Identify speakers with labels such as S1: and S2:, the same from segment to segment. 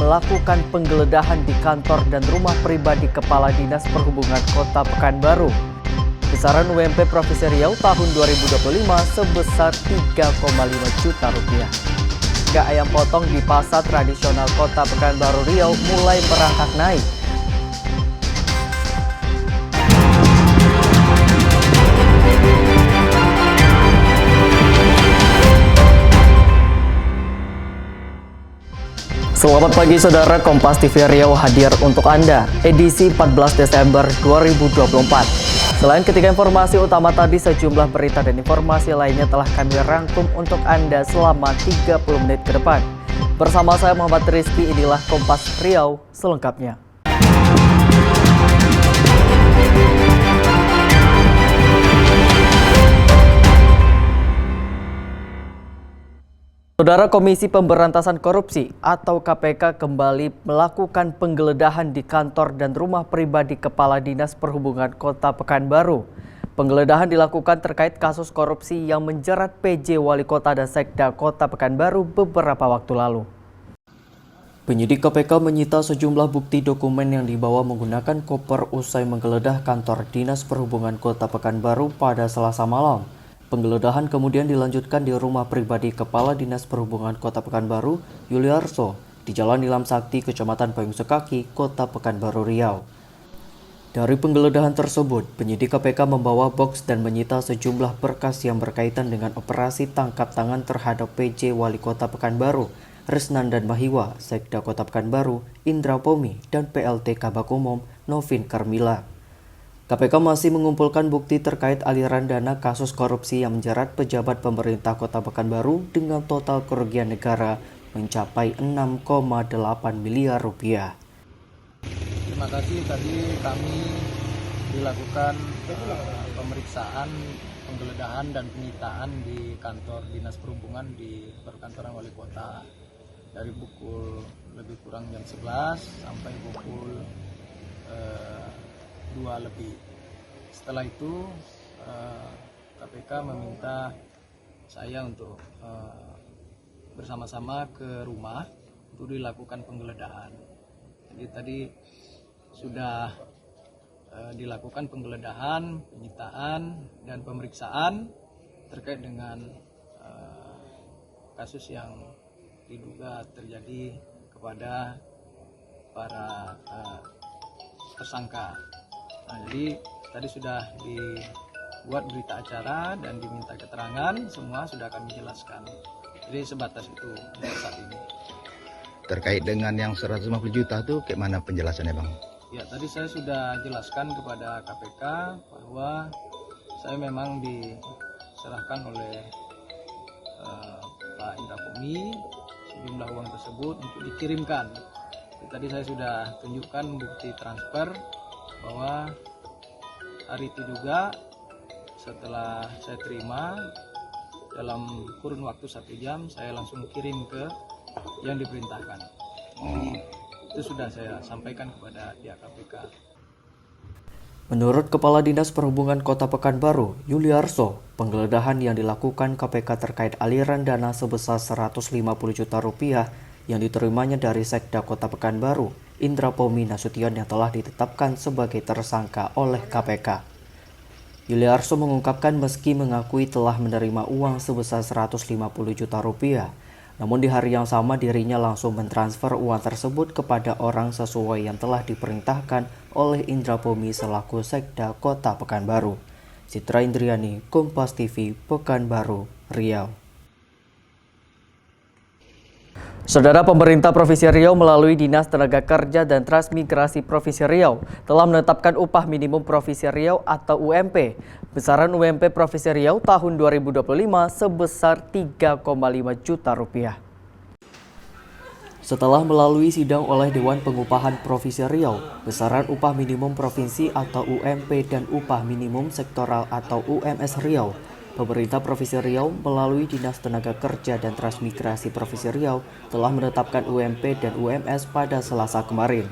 S1: melakukan penggeledahan di kantor dan rumah pribadi Kepala Dinas Perhubungan Kota Pekanbaru. Besaran UMP Provinsi Riau tahun 2025 sebesar 3,5 juta rupiah. Harga ayam potong di pasar tradisional Kota Pekanbaru Riau mulai merangkak naik. Selamat pagi saudara, Kompas TV Riau hadir untuk Anda, edisi 14 Desember 2024. Selain ketiga informasi utama tadi, sejumlah berita dan informasi lainnya telah kami rangkum untuk Anda selama 30 menit ke depan. Bersama saya Muhammad Rizky, inilah Kompas Riau selengkapnya. Saudara, Komisi Pemberantasan Korupsi atau KPK kembali melakukan penggeledahan di kantor dan rumah pribadi Kepala Dinas Perhubungan Kota Pekanbaru. Penggeledahan dilakukan terkait kasus korupsi yang menjerat PJ Wali Kota dan Sekda Kota Pekanbaru beberapa waktu lalu. Penyidik KPK menyita sejumlah bukti dokumen yang dibawa menggunakan koper usai menggeledah kantor Dinas Perhubungan Kota Pekanbaru pada Selasa malam. Penggeledahan kemudian dilanjutkan di rumah pribadi Kepala Dinas Perhubungan Kota Pekanbaru, Yuliarso, di Jalan Nilam Sakti, Kecamatan Payung Sekaki, Kota Pekanbaru Riau. Dari penggeledahan tersebut, penyidik KPK membawa box dan menyita sejumlah berkas yang berkaitan dengan operasi tangkap tangan terhadap PJ Wali Kota Pekanbaru, Resnandan Mahiwa, Sekda Kota Pekanbaru, Indra Pomi, dan PLT Kabak Umum, Novin Karmila. KPK masih mengumpulkan bukti terkait aliran dana kasus korupsi yang menjerat pejabat pemerintah Kota Pekanbaru dengan total kerugian negara mencapai 6,8 miliar rupiah.
S2: Terima kasih, tadi kami dilakukan pemeriksaan, penggeledahan dan penyitaan di kantor Dinas Perhubungan di perkantoran Wali Kota dari pukul lebih kurang jam 11 sampai pukul 2 lebih. Setelah itu KPK meminta saya untuk bersama-sama ke rumah untuk dilakukan penggeledahan. Jadi tadi sudah dilakukan penggeledahan, penyitaan dan pemeriksaan terkait dengan kasus yang diduga terjadi kepada para tersangka. Nah, jadi tadi sudah dibuat berita acara dan diminta keterangan, semua sudah kami jelaskan. Jadi sebatas itu saat ini.
S3: Terkait dengan yang 150 juta itu kayak mana penjelasannya, Bang?
S2: Ya, tadi saya sudah jelaskan kepada KPK bahwa saya memang diserahkan oleh Pak Indra Pomi sejumlah uang tersebut untuk dikirimkan. Tadi saya sudah tunjukkan bukti transfer bahwa hari itu juga setelah saya terima dalam kurun waktu 1 jam saya langsung kirim ke yang diperintahkan. Jadi, itu sudah saya sampaikan kepada pihak KPK.
S1: Menurut Kepala Dinas Perhubungan Kota Pekanbaru, Yuliarso, penggeledahan yang dilakukan KPK terkait aliran dana sebesar 150 juta rupiah yang diterimanya dari Sekda Kota Pekanbaru, Indra Pomi Nasution, yang telah ditetapkan sebagai tersangka oleh KPK. Yuliarso mengungkapkan meski mengakui telah menerima uang sebesar 150 juta rupiah, namun di hari yang sama dirinya langsung mentransfer uang tersebut kepada orang sesuai yang telah diperintahkan oleh Indra Pomi selaku Sekda Kota Pekanbaru. Citra Indriani, Kompas TV, Pekanbaru, Riau. Saudara, pemerintah Provinsi Riau melalui Dinas Tenaga Kerja dan Transmigrasi Provinsi Riau telah menetapkan upah minimum Provinsi Riau atau UMP. Besaran UMP Provinsi Riau tahun 2025 sebesar 3,5 juta rupiah. Setelah melalui sidang oleh Dewan Pengupahan Provinsi Riau, besaran upah minimum provinsi atau UMP dan upah minimum sektoral atau UMS Riau, pemerintah Provinsi Riau melalui Dinas Tenaga Kerja dan Transmigrasi Provinsi Riau telah menetapkan UMP dan UMS pada Selasa kemarin.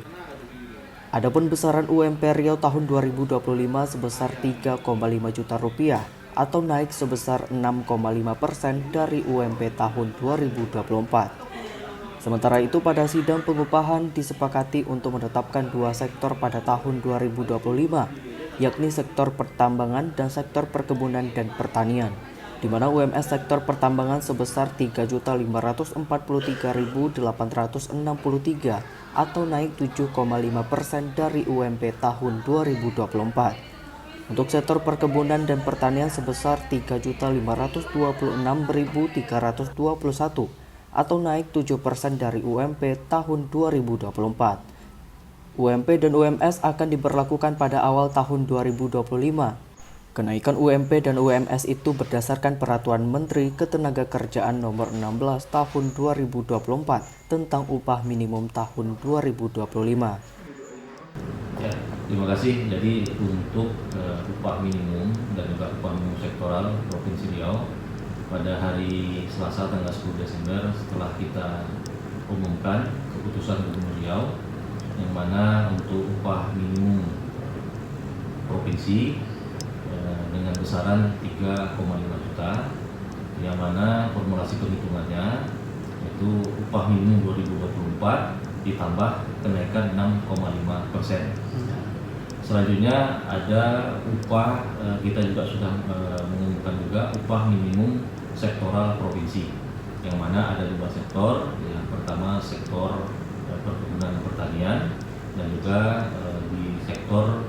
S1: Adapun besaran UMP Riau tahun 2025 sebesar 3,5 juta rupiah atau naik sebesar 6,5% dari UMP tahun 2024. Sementara itu pada sidang pengupahan disepakati untuk menetapkan dua sektor pada tahun 2025, yakni sektor pertambangan dan sektor perkebunan dan pertanian, di mana UMS sektor pertambangan sebesar 3.543.863 atau naik 7,5% dari UMP tahun 2024. Untuk sektor perkebunan dan pertanian sebesar 3.526.321 atau naik 7% dari UMP tahun 2024. UMP dan UMS akan diberlakukan pada awal tahun 2025. Kenaikan UMP dan UMS itu berdasarkan Peraturan Menteri Ketenagakerjaan Nomor 16 Tahun 2024 tentang upah minimum tahun 2025.
S4: Ya, terima kasih. Jadi untuk upah minimum dan juga upah minimum sektoral Provinsi Riau pada hari Selasa tanggal 10 Desember setelah kita umumkan keputusan Gubernur Riau yang mana untuk upah minimum provinsi dengan besaran 3,5 juta, yang mana formulasi perhitungannya yaitu upah minimum 2024 ditambah kenaikan 6,5%. Selanjutnya ada upah, kita juga sudah mengumumkan juga upah minimum sektoral provinsi, yang mana ada dua sektor. Yang pertama sektor perkebunan dan pertanian dan juga di sektor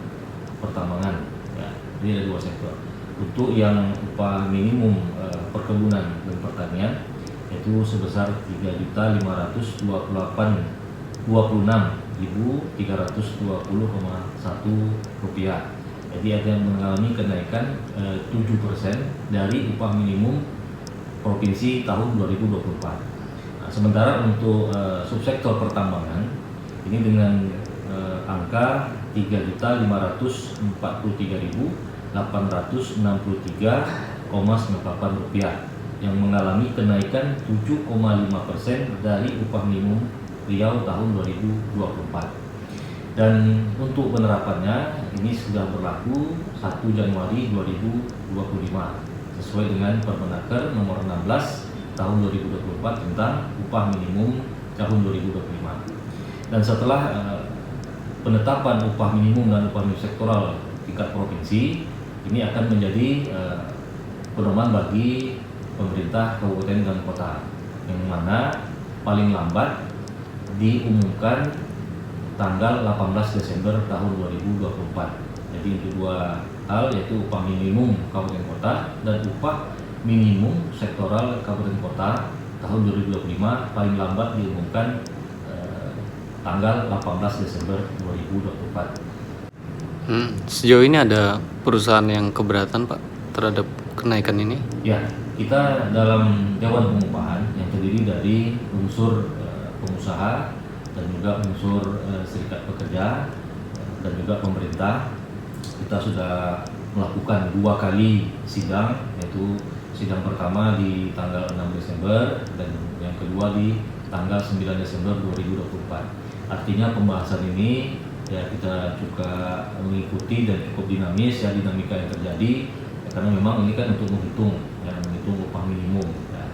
S4: pertambangan. Ya, jadi ada dua sektor. Untuk yang upah minimum perkebunan dan pertanian yaitu sebesar 3.526.320,1 rupiah. Jadi ada yang mengalami kenaikan 7% dari upah minimum provinsi tahun 2024. Nah, sementara untuk subsektor pertambangan ini dengan angka 3.543.863,98 rupiah yang mengalami kenaikan 7,5% dari upah minimum Riau tahun 2024. Dan untuk penerapannya ini sudah berlaku 1 Januari 2025 sesuai dengan Permenaker nomor 16 tahun 2024 tentang upah minimum tahun 2025. Dan setelah penetapan upah minimum dan upah minimum sektoral tingkat provinsi ini akan menjadi pedoman bagi pemerintah kabupaten dan kota, yang mana paling lambat diumumkan tanggal 18 Desember tahun 2024. Jadi untuk dua hal, yaitu upah minimum kabupaten kota dan upah minimum sektoral kabupaten kota tahun 2025 paling lambat diumumkan tanggal 18 Desember 2024.
S5: Sejauh ini ada perusahaan yang keberatan, Pak, terhadap kenaikan ini?
S4: Ya, kita dalam Dewan Pengupahan yang terdiri dari unsur pengusaha dan juga unsur serikat pekerja dan juga pemerintah, kita sudah melakukan 2 kali sidang, yaitu sidang pertama di tanggal 6 Desember dan yang kedua di tanggal 9 Desember 2024. Artinya pembahasan ini ya kita juga mengikuti dan cukup dinamis ya, dinamika yang terjadi ya, karena memang ini kan untuk menghitung upah minimum ya.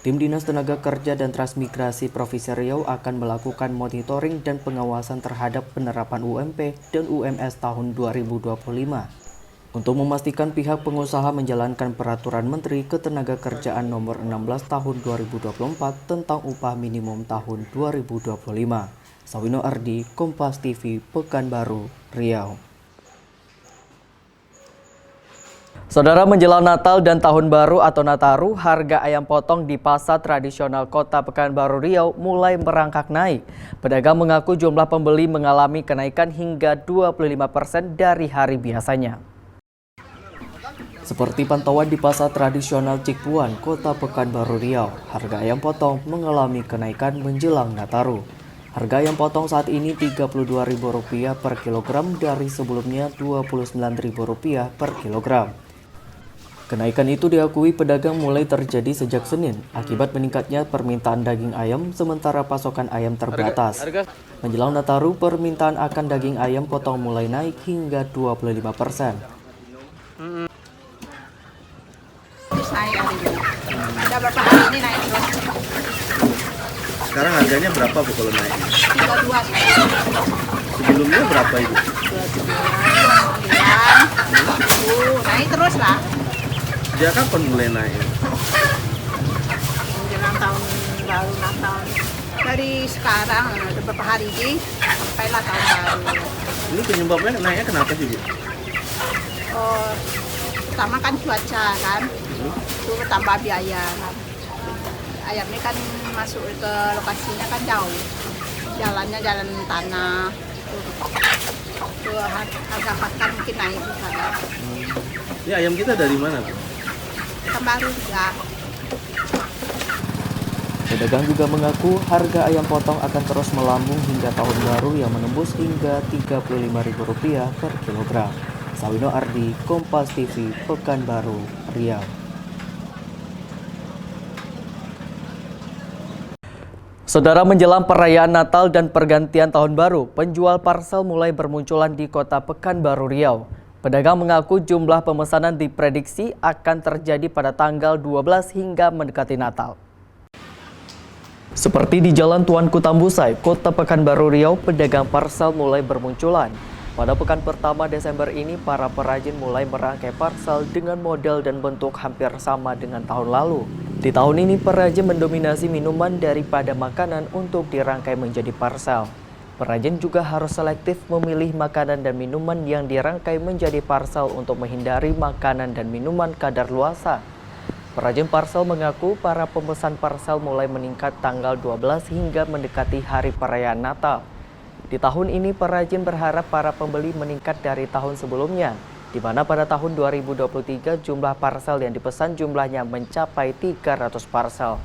S1: Tim Dinas Tenaga Kerja dan Transmigrasi Provinsi Riau akan melakukan monitoring dan pengawasan terhadap penerapan UMP dan UMS tahun 2025 untuk memastikan pihak pengusaha menjalankan Peraturan Menteri Ketenagakerjaan Nomor 16 Tahun 2024 tentang upah minimum tahun 2025. Sawino Ardi, Kompas TV, Pekanbaru, Riau. Saudara, menjelang Natal dan Tahun Baru atau Nataru, harga ayam potong di pasar tradisional Kota Pekanbaru Riau mulai merangkak naik. Pedagang mengaku jumlah pembeli mengalami kenaikan hingga 25% dari hari biasanya. Seperti pantauan di pasar tradisional Cikpuan, Kota Pekanbaru Riau, harga ayam potong mengalami kenaikan menjelang Nataru. Harga ayam potong saat ini Rp32.000 per kilogram dari sebelumnya Rp29.000 per kilogram. Kenaikan itu diakui pedagang mulai terjadi sejak Senin akibat meningkatnya permintaan daging ayam sementara pasokan ayam terbatas. Menjelang Nataru, permintaan akan daging ayam potong mulai naik hingga 25%.
S6: Naik hari ini. Ada berapa hari ini naik terus? Sekarang harganya berapa Bu kalau naik?
S7: 32 sekarang.
S6: Sebelumnya berapa Ibu?
S7: 29, 10, naik terus lah.
S6: Sejak kapan mulai naik?
S7: Menjelang tahun baru Natal. Dari sekarang beberapa hari ini sampailah tahun baru.
S6: Ini penyebabnya naiknya kenapa sih Bu?
S7: Oh, pertama kan cuaca kan, itu tambah biaya kan. Ayam ini kan masuk ke lokasinya kan jauh, jalannya jalan tanah, tuh harga pakan mungkin naik juga.
S6: Ini ayam kita dari mana Bu?
S7: Kan baru juga.
S1: Pedagang juga mengaku harga ayam potong akan terus melambung hingga tahun baru yang menembus hingga Rp35.000 per kilogram. Sawino Ardi, Kompas TV, Pekanbaru, Riau. Saudara, menjelang perayaan Natal dan pergantian tahun baru, penjual parsel mulai bermunculan di kota Pekanbaru, Riau. Pedagang mengaku jumlah pemesanan diprediksi akan terjadi pada tanggal 12 hingga mendekati Natal. Seperti di Jalan Tuanku Tambusai, Kota Pekanbaru Riau, pedagang parsel mulai bermunculan. Pada pekan pertama Desember ini, para perajin mulai merangkai parsel dengan model dan bentuk hampir sama dengan tahun lalu. Di tahun ini, perajin mendominasi minuman daripada makanan untuk dirangkai menjadi parsel. Perajin juga harus selektif memilih makanan dan minuman yang dirangkai menjadi parsel untuk menghindari makanan dan minuman kadaluarsa. Perajin parsel mengaku para pemesan parsel mulai meningkat tanggal 12 hingga mendekati hari perayaan Natal. Di tahun ini, perajin berharap para pembeli meningkat dari tahun sebelumnya, di mana pada tahun 2023 jumlah parsel yang dipesan jumlahnya mencapai 300 parsel.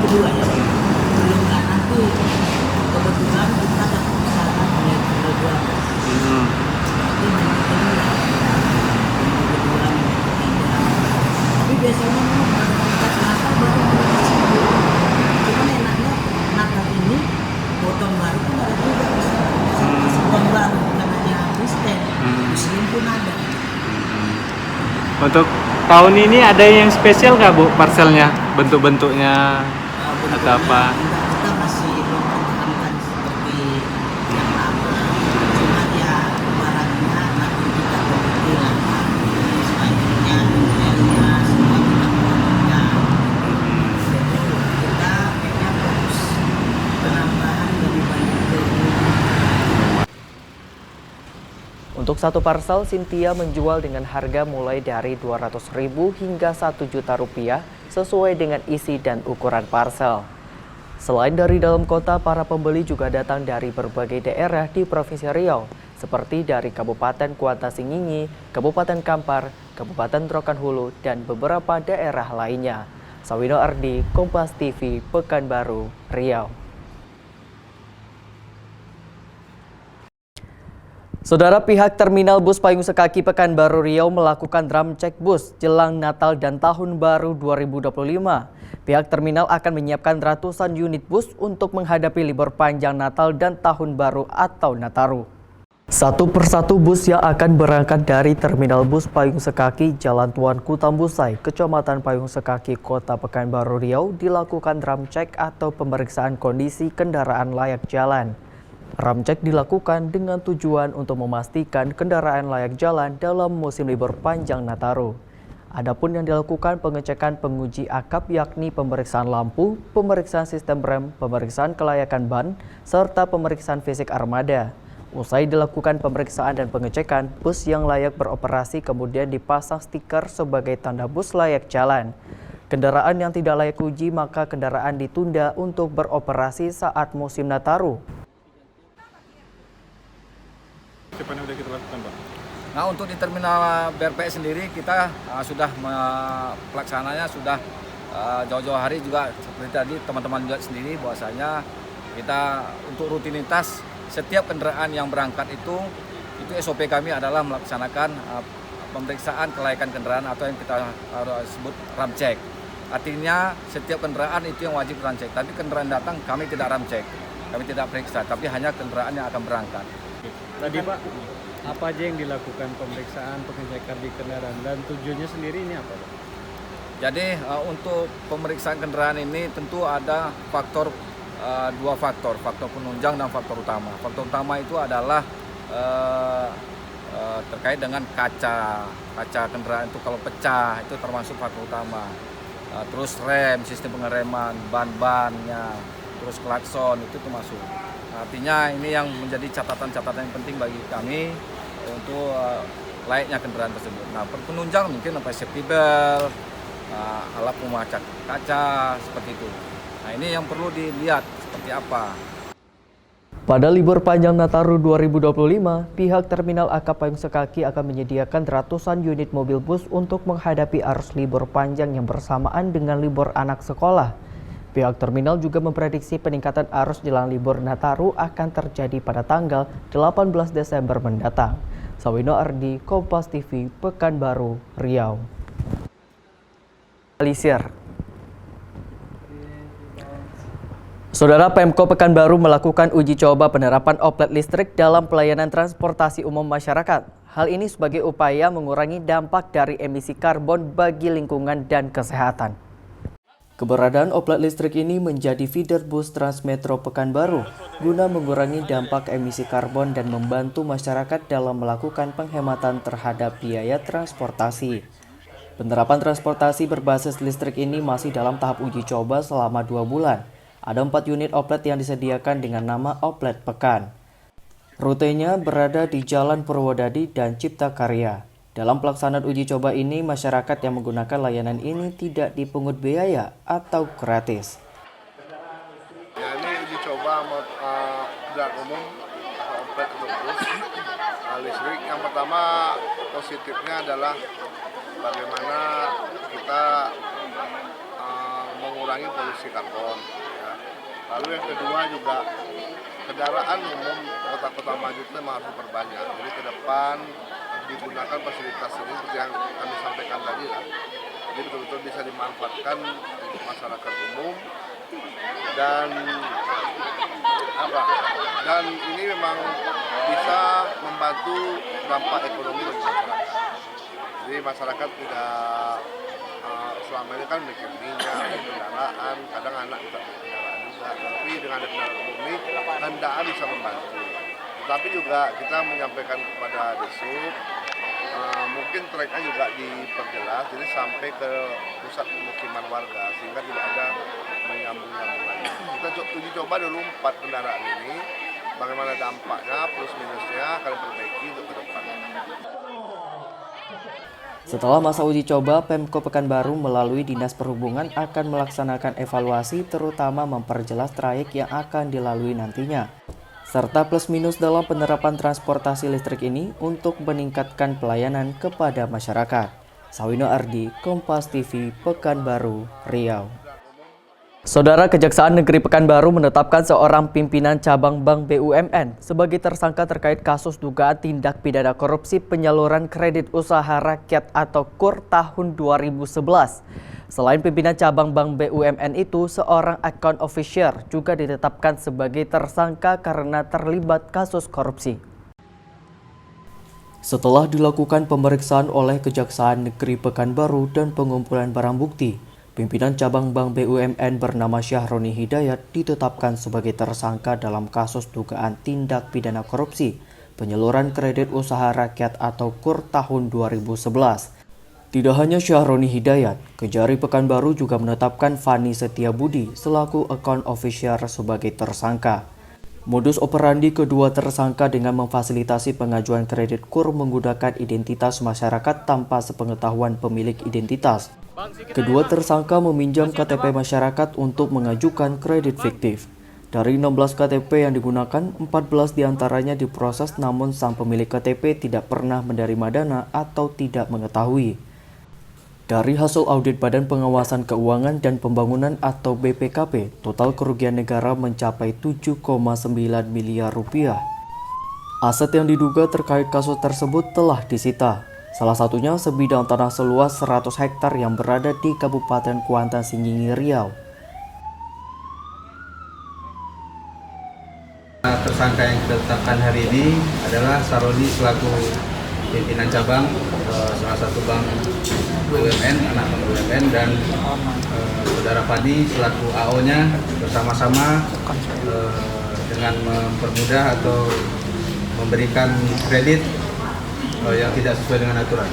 S8: Kedua ya, belum kanan tuh kebetulan kita ada pesanan mulai tanggal 12. Tapi memang kedua, kebetulan ketiga. Tapi biasanya memang pada tanggal Natal baru mulai sebelum. Cuman enaknya Natal ini potong baru kan ada juga potong baru bukan hanya Kristen, Muslim pun ada.
S5: Untuk tahun ini ada yang spesial nggak Bu parselnya? Bentuk-bentuknya atau apa?
S8: Kita masih mempertahankan seperti yang lama. Cuma ya barangnya nanti kita kompeti lama. Selanjutnya modelnya semua kita buatnya. Kita kayaknya fokus penambahan lebih banyak ke
S1: Untuk satu parsel, Cynthia menjual dengan harga mulai dari Rp200.000 hingga Rp1.000.000 sesuai dengan isi dan ukuran parsel. Selain dari dalam kota, para pembeli juga datang dari berbagai daerah di Provinsi Riau, seperti dari Kabupaten Kuantan Singingi, Kabupaten Kampar, Kabupaten Rokan Hulu, dan beberapa daerah lainnya. Sawino Ardi, Kompas TV, Pekanbaru, Riau. Saudara, pihak Terminal Bus Payung Sekaki Pekanbaru Riau melakukan drum check bus jelang Natal dan Tahun Baru 2025. Pihak terminal akan menyiapkan ratusan unit bus untuk menghadapi libur panjang Natal dan Tahun Baru atau Nataru. Satu persatu bus yang akan berangkat dari Terminal Bus Payung Sekaki Jalan Tuanku Tambusai, Kecamatan Payung Sekaki, Kota Pekanbaru Riau dilakukan drum check atau pemeriksaan kondisi kendaraan layak jalan. Ramcek dilakukan dengan tujuan untuk memastikan kendaraan layak jalan dalam musim libur panjang Nataru. Adapun yang dilakukan pengecekan penguji akap yakni pemeriksaan lampu, pemeriksaan sistem rem, pemeriksaan kelayakan ban, serta pemeriksaan fisik armada. Usai dilakukan pemeriksaan dan pengecekan, bus yang layak beroperasi kemudian dipasang stiker sebagai tanda bus layak jalan. Kendaraan yang tidak layak uji maka kendaraan ditunda untuk beroperasi saat musim Nataru.
S9: Nah, untuk di terminal BRPS sendiri kita sudah pelaksananya sudah jauh-jauh hari juga seperti tadi teman-teman lihat sendiri bahwasanya kita untuk rutinitas setiap kendaraan yang berangkat itu SOP kami adalah melaksanakan pemeriksaan kelayakan kendaraan atau yang kita sebut ramcek. Artinya setiap kendaraan itu yang wajib ramcek. Tapi kendaraan datang kami tidak ramcek, kami tidak periksa, tapi hanya kendaraan yang akan berangkat.
S6: Tadi Pak,
S10: Apa aja yang dilakukan pemeriksaan, pengecekan di kendaraan dan tujuannya sendiri ini apa, Pak?
S9: Jadi untuk pemeriksaan kendaraan ini tentu ada dua faktor penunjang dan faktor utama. Faktor utama itu adalah terkait dengan kaca kendaraan itu kalau pecah itu termasuk faktor utama. Terus rem, sistem pengereman, ban-bannya, terus klakson itu termasuk. Artinya ini yang menjadi catatan-catatan yang penting bagi kami untuk layaknya kendaraan tersebut. Nah, penunjang mungkin sampai safety belt, alat pemecah kaca seperti itu. Nah, ini yang perlu dilihat seperti apa.
S1: Pada libur panjang Nataru 2025, pihak Terminal AK Payung Sekaki akan menyediakan ratusan unit mobil bus untuk menghadapi arus libur panjang yang bersamaan dengan libur anak sekolah. Pihak terminal juga memprediksi peningkatan arus jelang libur Nataru akan terjadi pada tanggal 18 Desember mendatang. Sawino Ardi, Kompas TV, Pekanbaru, Riau. Saudara, Pemko Pekanbaru melakukan uji coba penerapan oplet listrik dalam pelayanan transportasi umum masyarakat. Hal ini sebagai upaya mengurangi dampak dari emisi karbon bagi lingkungan dan kesehatan. Keberadaan oplet listrik ini menjadi feeder bus Transmetro Pekanbaru guna mengurangi dampak emisi karbon dan membantu masyarakat dalam melakukan penghematan terhadap biaya transportasi. Penerapan transportasi berbasis listrik ini masih dalam tahap uji coba selama 2 bulan. Ada 4 unit oplet yang disediakan dengan nama Oplet Pekan. Rutenya berada di Jalan Purwodadi dan Cipta Karya. Dalam pelaksanaan uji coba ini, masyarakat yang menggunakan layanan ini tidak dipungut biaya atau gratis.
S11: Ya, ini uji coba kendaraan umum atau oplet atau bus listrik. Yang pertama positifnya adalah bagaimana kita mengurangi polusi karbon. Ya. Lalu yang kedua juga kendaraan umum kota-kota maju itu harus diperbanyak. Jadi ke depan digunakan fasilitas ini seperti yang kami sampaikan tadi lah. Jadi betul-betul bisa dimanfaatkan untuk masyarakat umum dan ini memang bisa membantu dampak ekonomi bagi masyarakat. Jadi masyarakat tidak selama ini kan mikir minyak, kendaraan, kadang anak bisa kendaraan juga. Tapi dengan kendaraan umum ini hendaknya bisa membantu. Tapi juga kita menyampaikan kepada Desub, mungkin treknya juga diperjelas, jadi sampai ke pusat pemukiman warga sehingga tidak ada menyambung-nyambung lagi. Kita uji coba dulu 4 kendaraan ini, bagaimana dampaknya, plus minusnya akan diperbaiki untuk ke depan.
S1: Setelah masa uji coba, Pemko Pekanbaru melalui Dinas Perhubungan akan melaksanakan evaluasi terutama memperjelas trayek yang akan dilalui nantinya, serta plus minus dalam penerapan transportasi listrik ini untuk meningkatkan pelayanan kepada masyarakat. Sawino Ardi, Kompas TV, Pekanbaru, Riau. Saudara, Kejaksaan Negeri Pekanbaru menetapkan seorang pimpinan cabang Bank BUMN sebagai tersangka terkait kasus dugaan tindak pidana korupsi penyaluran kredit usaha rakyat atau KUR tahun 2011. Selain pimpinan cabang Bank BUMN itu, seorang account officer juga ditetapkan sebagai tersangka karena terlibat kasus korupsi. Setelah dilakukan pemeriksaan oleh Kejaksaan Negeri Pekanbaru dan pengumpulan barang bukti, pimpinan cabang Bank BUMN bernama Syahroni Hidayat ditetapkan sebagai tersangka dalam kasus dugaan tindak pidana korupsi penyaluran kredit usaha rakyat atau KUR tahun 2011. Tidak hanya Syahroni Hidayat, Kejari Pekanbaru juga menetapkan Fani Setiabudi selaku account officer sebagai tersangka. Modus operandi kedua tersangka dengan memfasilitasi pengajuan kredit KUR menggunakan identitas masyarakat tanpa sepengetahuan pemilik identitas. Kedua tersangka meminjam KTP masyarakat untuk mengajukan kredit fiktif. Dari 16 KTP yang digunakan, 14 diantaranya diproses namun sang pemilik KTP tidak pernah menerima dana atau tidak mengetahui. Dari hasil audit Badan Pengawasan Keuangan dan Pembangunan atau BPKP, total kerugian negara mencapai 7,9 miliar rupiah. Aset yang diduga terkait kasus tersebut telah disita. Salah satunya sebidang tanah seluas 100 hektar yang berada di Kabupaten Kuantan Singingi, Riau.
S12: Tersangka yang kita tetapkan ditetapkan hari ini adalah Sarodi selaku pimpinan cabang salah satu bank BUMN, anak bank BUMN, dan saudara Fadi selaku AO-nya bersama-sama dengan mempermudah atau memberikan kredit yang tidak sesuai dengan aturan,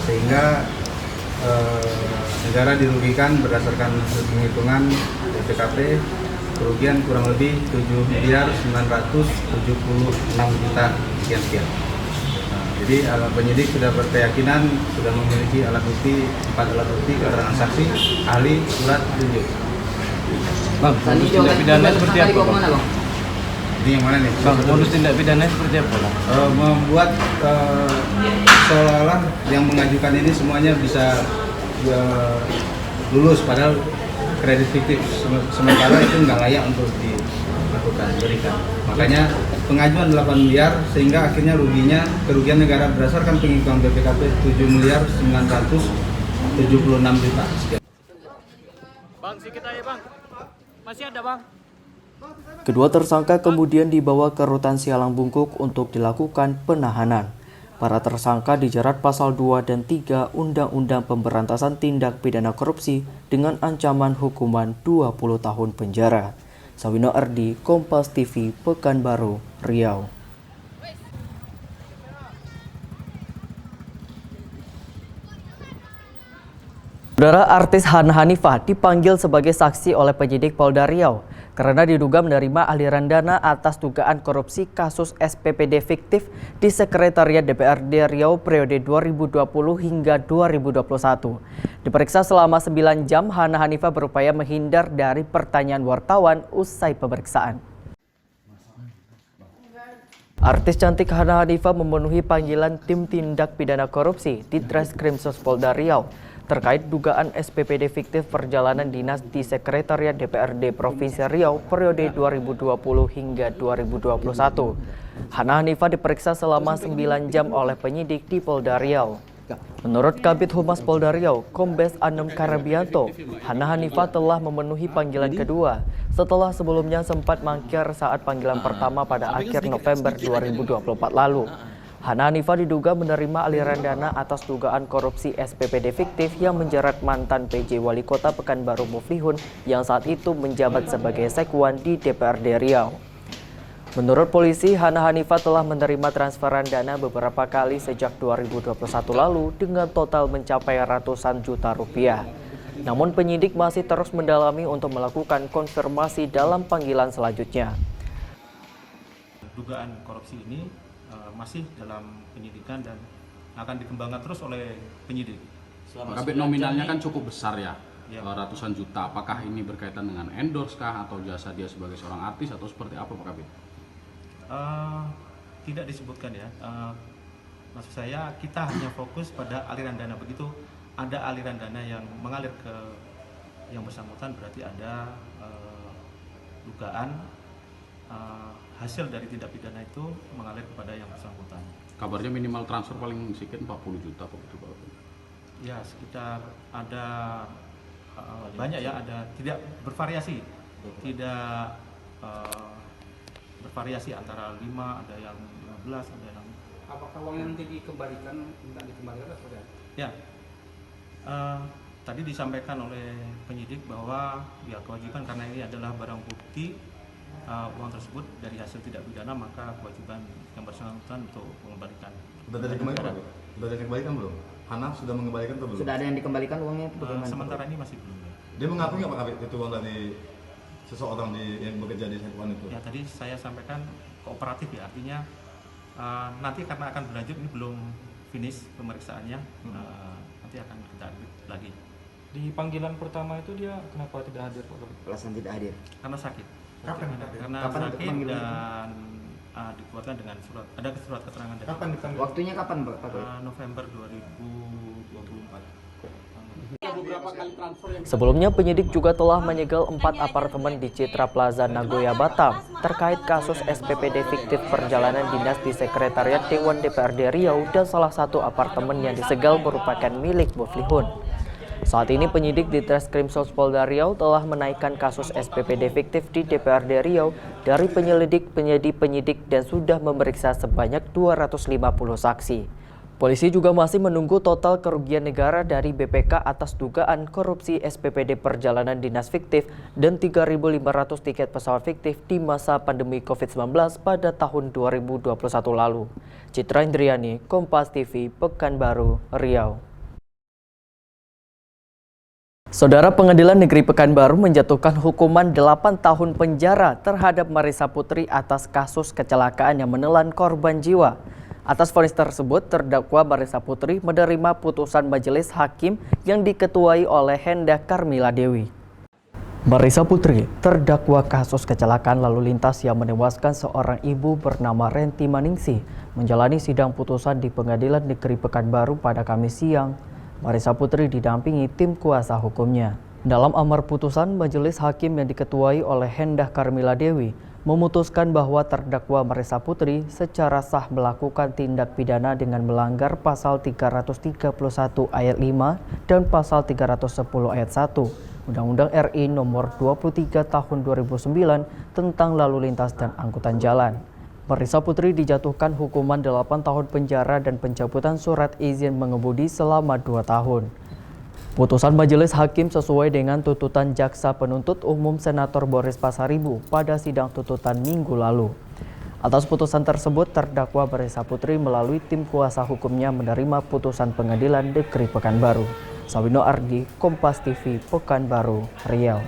S12: sehingga negara dirugikan berdasarkan penghitungan BPKP kerugian kurang lebih 7.976.000.000 sekian. Jadi penyidik sudah berkeyakinan sudah memiliki alat bukti, 4 alat bukti, keterangan saksi, ahli, surat tunjuk.
S10: Bang, modus tindak pidana seperti apa, Bang?
S12: Ini yang mana nih?
S10: Bang, modus tindak pidana seperti apa, Bang?
S12: Membuat seolah-olah yang mengajukan ini semuanya bisa lulus, padahal kredit fiktif sementara itu nggak layak untuk dilakukan, berikan. Makanya pengajuan 8 miliar sehingga akhirnya kerugian negara berdasarkan penghitungan BPKP 7.976.000.000.
S10: Bang, sedikit aja, Bang. Masih ada, Bang.
S1: Kedua tersangka kemudian dibawa ke Rutan Sialang Bungkuk untuk dilakukan penahanan. Para tersangka dijerat pasal 2 dan 3 Undang-Undang Pemberantasan Tindak Pidana Korupsi dengan ancaman hukuman 20 tahun penjara. Sawino Ardi, Kompas TV, Pekanbaru, Riau. Saudara artis Hana Hanifah dipanggil sebagai saksi oleh penyidik Polda Riau karena diduga menerima aliran dana atas dugaan korupsi kasus SPPD fiktif di Sekretariat DPRD Riau periode 2020 hingga 2021. Diperiksa selama 9 jam, Hana Hanifah berupaya menghindar dari pertanyaan wartawan usai pemeriksaan. Artis cantik Hana Hanifah memenuhi panggilan tim tindak pidana korupsi di Treskrimsus Polda Riau terkait dugaan SPPD fiktif perjalanan dinas di Sekretariat DPRD Provinsi Riau periode 2020 hingga 2021. Hana Hanifah diperiksa selama 9 jam oleh penyidik di Polda Riau. Menurut Kabid Humas Polda Riau, Kombes Anem Karabianto, Hana Hanifah telah memenuhi panggilan kedua setelah sebelumnya sempat mangkir saat panggilan pertama pada akhir November 2024 lalu. Hana Hanifah diduga menerima aliran dana atas dugaan korupsi SPPD fiktif yang menjerat mantan PJ Wali Kota Pekanbaru Muflihun yang saat itu menjabat sebagai sekwan di DPRD Riau. Menurut polisi, Hana Hanifah telah menerima transferan dana beberapa kali sejak 2021 lalu dengan total mencapai ratusan juta rupiah. Namun penyidik masih terus mendalami untuk melakukan konfirmasi dalam panggilan selanjutnya.
S13: Dugaan korupsi ini masih dalam penyidikan dan akan dikembangkan terus oleh penyidik.
S14: Kabit nominalnya kan cukup besar ya, ratusan juta. Apakah ini berkaitan dengan endorse kah atau jasa dia sebagai seorang artis atau seperti apa Pak Kabit?
S13: Tidak disebutkan ya. Maksud saya kita hanya fokus pada aliran dana. Begitu ada aliran dana yang mengalir ke yang bersangkutan berarti ada dugaan hasil dari tindak pidana itu mengalir kepada yang bersangkutan.
S14: Kabarnya minimal transfer paling sedikit 40 juta Pak.
S13: Ya, sekitar ada banyak ya, ada tidak bervariasi. Tidak bervariasi antara 5, ada yang 15, ada yang...
S15: Apakah uang yang nanti dikembalikan, minta dikembalikan atau seperti apa?
S13: Ya, tadi disampaikan oleh penyidik bahwa ya kewajiban karena ini adalah barang bukti uang tersebut dari hasil tidak pidana, maka kewajiban yang bersangkutan untuk mengembalikan.
S16: Sudah ada yang dikembalikan? Sudah ada yang dikembalikan belum? Hana sudah mengembalikan atau belum?
S15: Sudah ada yang dikembalikan uangnya itu bagaimana?
S13: Sementara ini masih belum.
S16: Dia mengakui nggak Pak Kabit itu uang dari seseorang yang bekerja di sekwan itu?
S13: Ya tadi saya sampaikan kooperatif ya, artinya nanti karena akan berlanjut, ini belum finish pemeriksaannya, nanti akan kita update lagi.
S10: Di panggilan pertama itu dia kenapa tidak hadir Pak Kabit?
S15: Alasan tidak hadir?
S13: Karena sakit.
S15: Kapan?
S13: Karena
S15: Kapan
S13: sakit dan dikeluarkan dengan surat, ada surat keterangan dari.
S15: Kapan dipanggil? Waktunya kapan Pak?
S13: November 2024.
S1: Sebelumnya penyidik juga telah menyegel 4 apartemen di Citra Plaza Nagoya, Batam terkait kasus SPPD fiktif perjalanan dinas di Sekretariat Dewan DPRD Riau dan salah satu apartemen yang disegel merupakan milik Muflihun. Saat ini penyidik di Treskrimsus Polda Riau telah menaikkan kasus SPPD fiktif di DPRD Riau dari penyelidik menjadi penyidik dan sudah memeriksa sebanyak 250 saksi. Polisi juga masih menunggu total kerugian negara dari BPK atas dugaan korupsi SPPD perjalanan dinas fiktif dan 3.500 tiket pesawat fiktif di masa pandemi COVID-19 pada tahun 2021 lalu. Citra Indriani, Kompas TV, Pekanbaru, Riau. Saudara Pengadilan Negeri Pekanbaru menjatuhkan hukuman 8 tahun penjara terhadap Marissa Putri atas kasus kecelakaan yang menelan korban jiwa. Atas vonis tersebut, terdakwa Marissa Putri menerima putusan majelis hakim yang diketuai oleh Hendah Karmila Dewi. Marissa Putri terdakwa kasus kecelakaan lalu lintas yang menewaskan seorang ibu bernama Renti Maningsih menjalani sidang putusan di Pengadilan Negeri Pekanbaru pada Kamis siang. Marissa Putri didampingi tim kuasa hukumnya. Dalam amar putusan, majelis hakim yang diketuai oleh Hendah Karmila Dewi memutuskan bahwa terdakwa Marissa Putri secara sah melakukan tindak pidana dengan melanggar pasal 331 ayat 5 dan pasal 310 ayat 1 Undang-Undang RI nomor 23 tahun 2009 tentang lalu lintas dan angkutan jalan. Marissa Putri dijatuhkan hukuman 8 tahun penjara dan pencabutan surat izin mengemudi selama 2 tahun. Putusan majelis hakim sesuai dengan tuntutan jaksa penuntut umum Senator Boris Pasaribu pada sidang tuntutan minggu lalu. Atas putusan tersebut, terdakwa Marissa Putri melalui tim kuasa hukumnya menerima putusan Pengadilan Negeri Pekanbaru. Sawino Ardi, Kompas TV, Pekanbaru, Riau.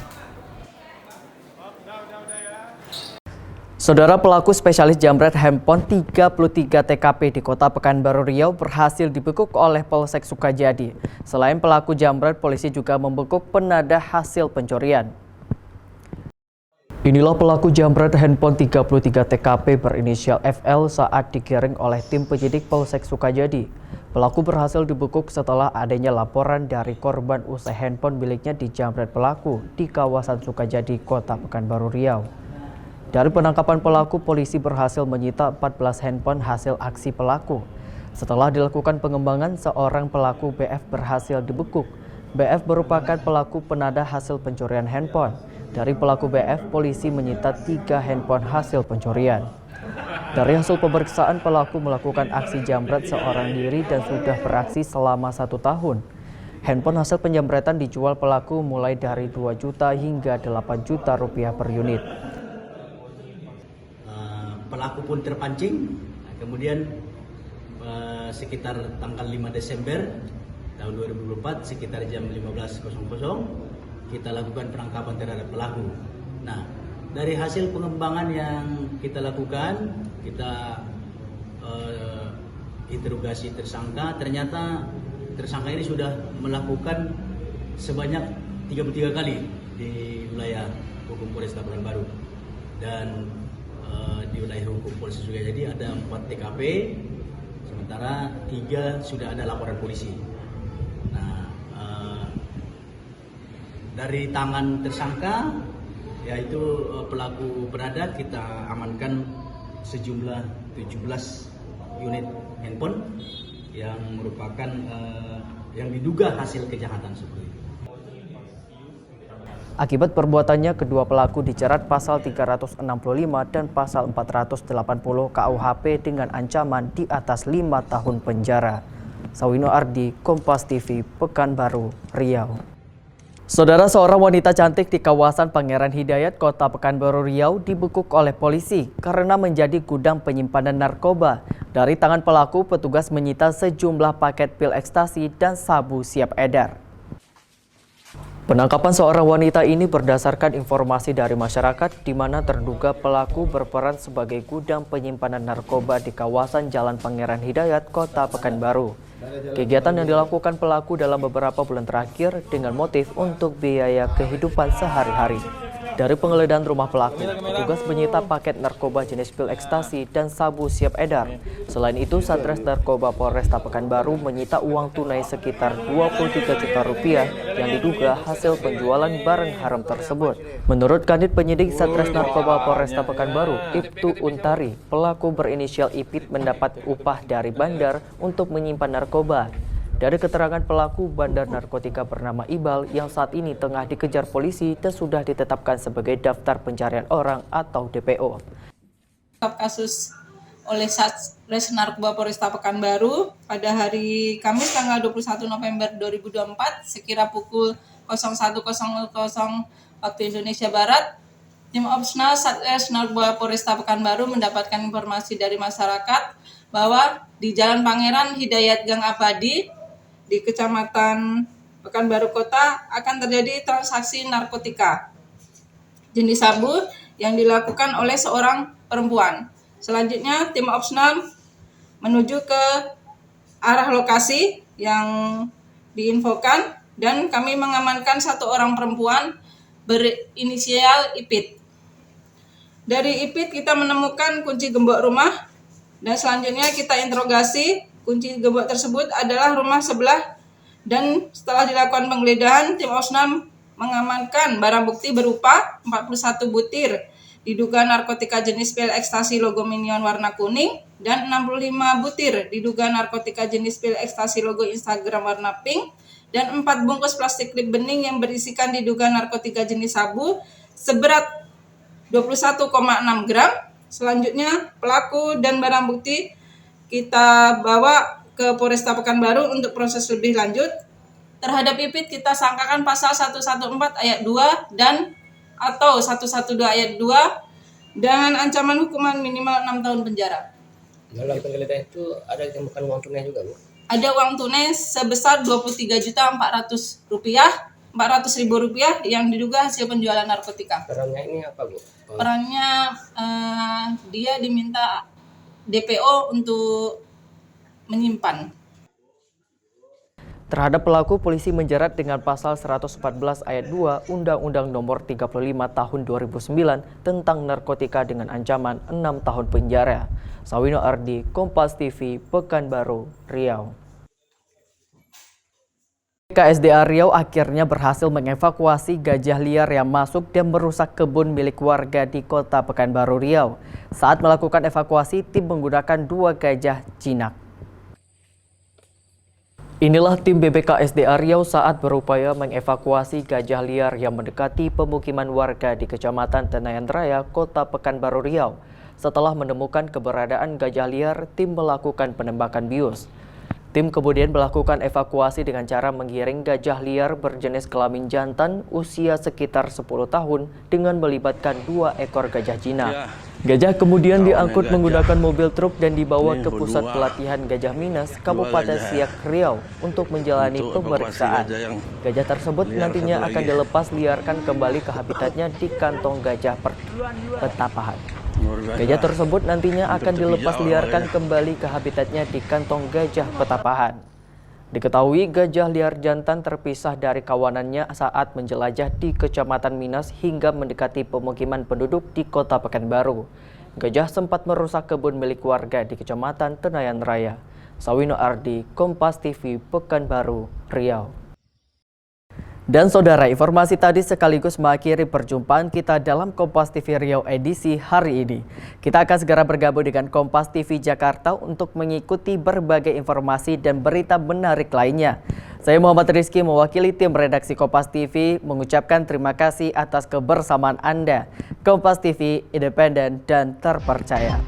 S1: Saudara, pelaku spesialis jambret handphone 33 TKP di Kota Pekanbaru Riau berhasil dibekuk oleh Polsek Sukajadi. Selain pelaku jambret, polisi juga membekuk penadah hasil pencurian. Inilah pelaku jambret handphone 33 TKP berinisial FL saat digiring oleh tim penyidik Polsek Sukajadi. Pelaku berhasil dibekuk setelah adanya laporan dari korban usai handphone miliknya dijambret pelaku di kawasan Sukajadi, Kota Pekanbaru Riau. Dari penangkapan pelaku, polisi berhasil menyita 14 handphone hasil aksi pelaku. Setelah dilakukan pengembangan, seorang pelaku BF berhasil dibekuk. BF merupakan pelaku penadah hasil pencurian handphone. Dari pelaku BF, polisi menyita 3 handphone hasil pencurian. Dari hasil pemeriksaan, pelaku melakukan aksi jambret seorang diri dan sudah beraksi selama 1 tahun. Handphone hasil penjambretan dijual pelaku mulai dari 2 juta hingga 8 juta rupiah per unit.
S8: Pelaku pun terpancing, kemudian sekitar tanggal 5 Desember tahun 2024 sekitar jam 15.00 kita lakukan penangkapan terhadap pelaku. Nah, dari hasil pengembangan yang kita lakukan, kita interogasi tersangka, ternyata tersangka ini sudah melakukan sebanyak 33 kali di wilayah hukum Polresta Pekanbaru. Dan di wilayah hukum polisi Sukajadi ada 4 TKP, sementara 3 sudah ada laporan polisi. Nah, dari tangan tersangka, yaitu pelaku berada, kita amankan sejumlah 17 unit handphone yang merupakan yang diduga hasil kejahatan seperti itu.
S1: Akibat perbuatannya, kedua pelaku dijerat pasal 365 dan pasal 480 KUHP dengan ancaman di atas 5 tahun penjara. Sawino Ardi, Kompas TV, Pekanbaru, Riau. Saudara, seorang wanita cantik di kawasan Pangeran Hidayat, Kota Pekanbaru Riau dibekuk oleh polisi karena menjadi gudang penyimpanan narkoba. Dari tangan pelaku, petugas menyita sejumlah paket pil ekstasi dan sabu siap edar. Penangkapan seorang wanita ini berdasarkan informasi dari masyarakat di mana terduga pelaku berperan sebagai gudang penyimpanan narkoba di kawasan Jalan Pangeran Hidayat, Kota Pekanbaru. Kegiatan yang dilakukan pelaku dalam beberapa bulan terakhir dengan motif untuk biaya kehidupan sehari-hari. Dari penggeledahan rumah pelaku, petugas menyita paket narkoba jenis pil ekstasi dan sabu siap edar. Selain itu, Satres Narkoba Polresta Pekanbaru menyita uang tunai sekitar 23 juta rupiah yang diduga hasil penjualan barang haram tersebut. Menurut Kanit Penyidik Satres Narkoba Polresta Pekanbaru, Ibtu Untari, pelaku berinisial Ipit mendapat upah dari bandar untuk menyimpan narkoba. Dari keterangan pelaku, bandar narkotika bernama Ibal yang saat ini tengah dikejar polisi dan sudah ditetapkan sebagai daftar pencarian orang atau DPO.
S17: Kasus oleh Satres Narkoba Polresta Pekanbaru pada hari Kamis tanggal 21 November 2024 sekira pukul 01.00 waktu Indonesia Barat, tim opsional Satres Narkoba Polresta Pekanbaru mendapatkan informasi dari masyarakat bahwa di Jalan Pangeran Hidayat Gang Abadi di Kecamatan Pekanbaru Kota akan terjadi transaksi narkotika jenis sabu yang dilakukan oleh seorang perempuan. Selanjutnya tim opsional menuju ke arah lokasi yang diinfokan dan kami mengamankan satu orang perempuan berinisial Ipit. Dari Ipit kita menemukan kunci gembok rumah dan selanjutnya kita interogasi. Kunci gembok tersebut adalah rumah sebelah dan setelah dilakukan penggeledahan tim opsional mengamankan barang bukti berupa 41 butir diduga narkotika jenis pil ekstasi logo Minion warna kuning dan 65 butir diduga narkotika jenis pil ekstasi logo Instagram warna pink dan 4 bungkus plastik klip bening yang berisikan diduga narkotika jenis sabu seberat 21,6 gram. Selanjutnya pelaku dan barang bukti kita bawa ke Polresta Pekanbaru untuk proses lebih lanjut. Terhadap Ipit kita sangkakan pasal 114 ayat 2 dan atau 112 ayat 2 dengan ancaman hukuman minimal 6 tahun penjara.
S18: Dalam penggeledahan itu ada ditemukan uang tunai juga, Bu?
S17: Ada uang tunai sebesar Rp23.400.000 yang diduga hasil penjualan narkotika.
S18: Perannya ini apa, Bu?
S17: Perannya dia diminta DPO untuk menyimpan.
S1: Terhadap pelaku, polisi menjerat dengan pasal 114 ayat 2 Undang-Undang Nomor 35 Tahun 2009 tentang narkotika dengan ancaman 6 tahun penjara. Sawino Ardi, Kompas TV, Pekanbaru, Riau. KSDA Riau akhirnya berhasil mengevakuasi gajah liar yang masuk dan merusak kebun milik warga di Kota Pekanbaru, Riau. Saat melakukan evakuasi, tim menggunakan 2 gajah jinak. Inilah tim BBKSDA Riau saat berupaya mengevakuasi gajah liar yang mendekati pemukiman warga di Kecamatan Tenayan Raya, Kota Pekanbaru, Riau. Setelah menemukan keberadaan gajah liar, tim melakukan penembakan bius. Tim kemudian melakukan evakuasi dengan cara menggiring gajah liar berjenis kelamin jantan usia sekitar 10 tahun dengan melibatkan 2 ekor gajah jinak. Gajah kemudian diangkut menggunakan mobil truk dan dibawa ke pusat pelatihan Gajah Minas, Kabupaten Siak, Riau untuk menjalani pemeriksaan. Gajah tersebut nantinya akan dilepas liarkan kembali ke habitatnya di kantong gajah Petapahan. Gajah tersebut nantinya akan dilepas liarkan kembali ke habitatnya di kantong gajah Petapahan. Diketahui gajah liar jantan terpisah dari kawanannya saat menjelajah di Kecamatan Minas hingga mendekati pemukiman penduduk di Kota Pekanbaru. Gajah sempat merusak kebun milik warga di Kecamatan Tenayan Raya. Sawino Ardi, Kompas TV, Pekanbaru, Riau. Dan saudara, informasi tadi sekaligus mengakhiri perjumpaan kita dalam Kompas TV Riau edisi hari ini. Kita akan segera bergabung dengan Kompas TV Jakarta untuk mengikuti berbagai informasi dan berita menarik lainnya. Saya Muhammad Rizky mewakili tim redaksi Kompas TV mengucapkan terima kasih atas kebersamaan Anda. Kompas TV, independen dan terpercaya.